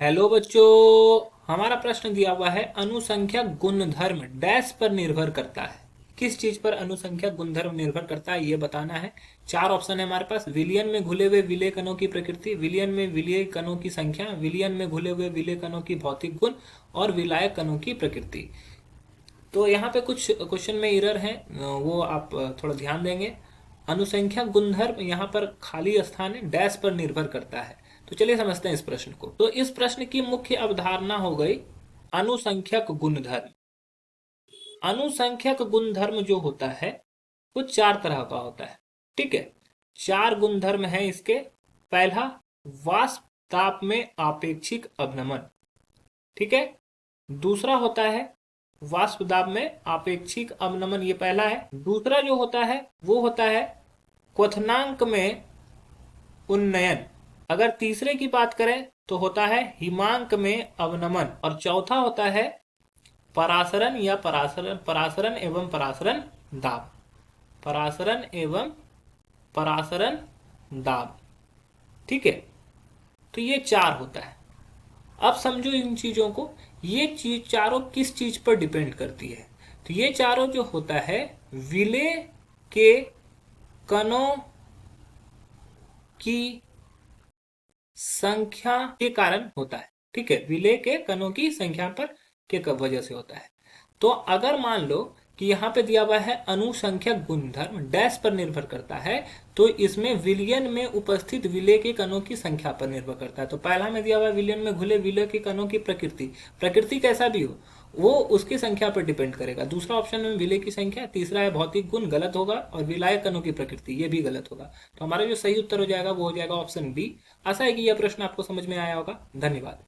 Hello बच्चों। हमारा प्रश्न दिया हुआ है अनुसंख्यक गुणधर्म डैश पर निर्भर करता है। किस चीज पर अनुसंख्यक गुणधर्म निर्भर करता है ये बताना है। चार ऑप्शन है हमारे पास। विलयन में घुले हुए विलेय कणों की प्रकृति, विलयन में विलेय कणों की संख्या, विलयन में घुले हुए विलेय कणों की भौतिक गुण और विलायक कणों की प्रकृति। तो यहाँ पे कुछ क्वेश्चन में एरर है, वो आप थोड़ा ध्यान देंगे। अनुसंख्यक गुणधर्म यहाँ पर खाली स्थान है, डैश पर निर्भर करता है। तो चलिए समझते हैं इस प्रश्न को। तो इस प्रश्न की मुख्य अवधारणा हो गई अनुसंख्यक गुणधर्म। अनुसंख्यक गुणधर्म जो होता है वो चार तरह का होता है। ठीक है, चार गुणधर्म है इसके। पहला, वाष्प ताप में आपेक्षिक अवनमन। ठीक है। दूसरा होता है वाष्प दाब में आपेक्षिक अवनमन, ये पहला है। दूसरा जो होता है वो होता है क्वथनांक में उन्नयन। अगर तीसरे की बात करें तो होता है हिमांक में अवनमन। और चौथा होता है परासरण या परासरण एवं परासरण दाब। परासरण एवं परासरण दाब। ठीक है। तो ये चार होता है। अब समझो इन चीजों को। ये चीज चारों किस चीज पर डिपेंड करती है? तो ये चारों जो होता है विलेय के कणों की संख्या के कारण होता है। ठीक है, विलेय के कणों की संख्या पर के वजह से होता है। तो अगर मान लो कि यहाँ पे दिया हुआ है अनुसंख्यक गुणधर्म डैश पर निर्भर करता है, तो इसमें विलयन में उपस्थित विलेय के कणों की संख्या पर निर्भर करता है। तो पहला में दिया हुआ है विलयन में घुले विलेय के कणों की प्रकृति। प्रकृति कैसा भी हो वो उसकी संख्या पर डिपेंड करेगा। दूसरा ऑप्शन में विलेय की संख्या, तीसरा है भौतिक गुण, गलत होगा। और विलायक कणों की प्रकृति, ये भी गलत होगा। तो हमारा जो सही उत्तर हो जाएगा वो हो जाएगा ऑप्शन बी। आशा है कि यह प्रश्न आपको समझ में आया होगा। धन्यवाद।